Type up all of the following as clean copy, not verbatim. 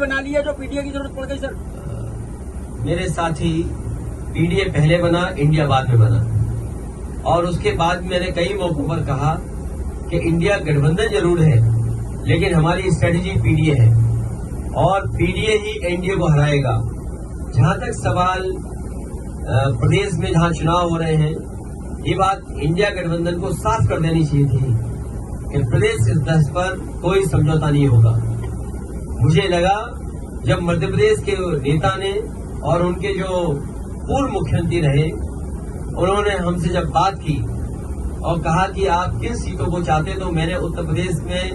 बना ली है जो पीडीए की जरूरत पड़ गई सर? मेरे साथी, पीडीए पहले बना, इंडिया बाद में बना, और उसके बाद मैंने कई मौकों पर कहा कि इंडिया गठबंधन जरूर है, लेकिन हमारी स्ट्रेटेजी पीडीए है और पीडीए ही एनडीए को हराएगा। जहां तक सवाल प्रदेश में जहां चुनाव हो रहे हैं, ये बात इंडिया गठबंधन को साफ कर देनी चाहिए थी कि प्रदेश इस दस पर कोई समझौता नहीं होगा। मुझे लगा जब मध्य प्रदेश के नेता ने और उनके जो पूर्व मुख्यमंत्री रहे, उन्होंने हमसे जब बात की और कहा कि आप किन सीटों को चाहते, तो मैंने उत्तर प्रदेश में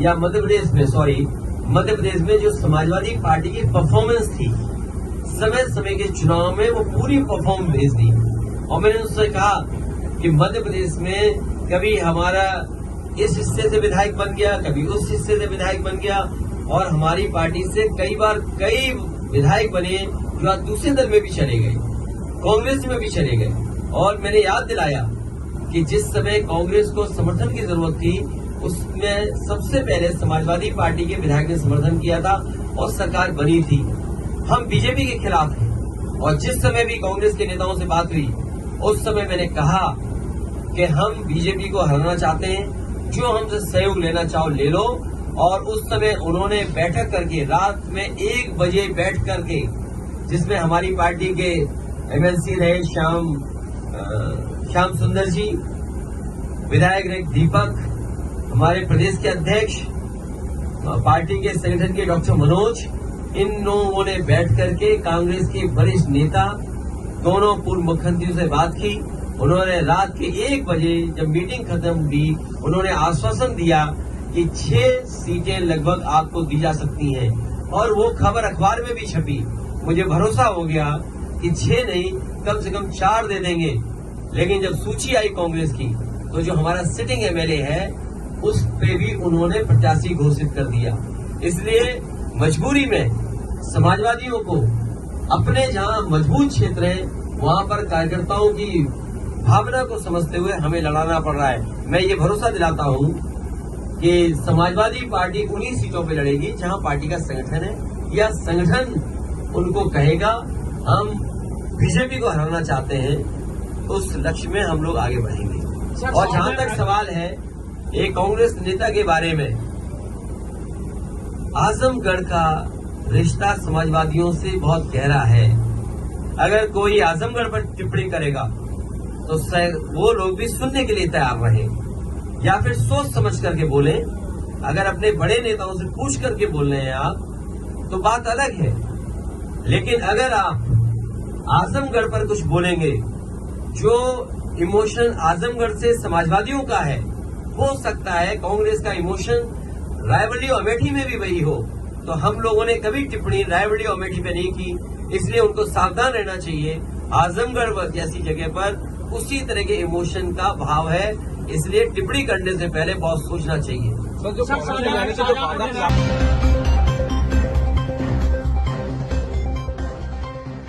या मध्य प्रदेश में जो समाजवादी पार्टी की परफॉर्मेंस थी, समय समय के चुनाव में वो पूरी परफॉर्म भेज दी। और मैंने उनसे कहा कि मध्य प्रदेश में कभी हमारा इस हिस्से से विधायक बन गया, कभी उस हिस्से से विधायक बन गया, और हमारी पार्टी से कई बार कई विधायक बने जो आज दूसरे दल में भी चले गए, कांग्रेस में भी चले गए। और मैंने याद दिलाया कि जिस समय कांग्रेस को समर्थन की जरूरत थी, उसमें सबसे पहले समाजवादी पार्टी के विधायक ने समर्थन किया था और सरकार बनी थी। हम बीजेपी के खिलाफ हैं, और जिस समय भी कांग्रेस के नेताओं से बात हुई, उस समय मैंने कहा कि हम बीजेपी को हराना चाहते हैं, जो हमसे सहयोग लेना चाहो ले लो। और उस समय उन्होंने बैठक करके रात में 1 बजे बैठ करके, जिसमें हमारी पार्टी के एमएलसी रहे श्याम सुंदर जी, विधायक रहे दीपक, हमारे प्रदेश के अध्यक्ष, पार्टी के संगठन के डॉक्टर मनोज, इन लोगों ने बैठ करके कांग्रेस के वरिष्ठ नेता, दोनों पूर्व मुख्यमंत्रियों से बात की। उन्होंने रात के 1 बजे जब मीटिंग खत्म हुई, उन्होंने आश्वासन दिया कि 6 सीटें लगभग आपको दी जा सकती हैं, और वो खबर अखबार में भी छपी। मुझे भरोसा हो गया कि 6 नहीं, कम से कम 4 दे देंगे। लेकिन जब सूची आई कांग्रेस की, तो जो हमारा सिटिंग एमएलए है, उस पे भी उन्होंने प्रत्याशी घोषित कर दिया। इसलिए मजबूरी में समाजवादियों को अपने जहां मजबूत क्षेत्र है, वहां पर कार्यकर्ताओं की भावना को समझते हुए हमें लड़ाना पड़ रहा है। मैं ये भरोसा दिलाता हूं कि समाजवादी पार्टी उन्हीं सीटों पे लड़ेगी जहां पार्टी का संगठन है, या संगठन उनको कहेगा हम बीजेपी को हराना चाहते हैं, उस लक्ष्य में हम लोग आगे बढ़ेंगे। और जहां तक सवाल है एक कांग्रेस नेता के बारे में, आजमगढ़ का रिश्ता समाजवादियों से बहुत गहरा है। अगर कोई आजमगढ़ पर टिप्पणी करेगा तो वो लोग भी सुनने के लिए तैयार रहे, या फिर सोच समझ करके बोले। अगर अपने बड़े नेताओं से पूछ करके बोल रहे हैं आप, तो बात अलग है। लेकिन अगर आप आजमगढ़ पर कुछ बोलेंगे, जो इमोशन आजमगढ़ से समाजवादियों का है, हो सकता है कांग्रेस का इमोशन रायबरेली और अमेठी में भी वही हो। तो हम लोगों ने कभी टिप्पणी रायबरेली और अमेठी पे नहीं की, इसलिए उनको सावधान रहना चाहिए। आजमगढ़ जैसी जगह पर उसी तरह के इमोशन का भाव है, इसलिए टिप्पणी करने से पहले बहुत सोचना चाहिए।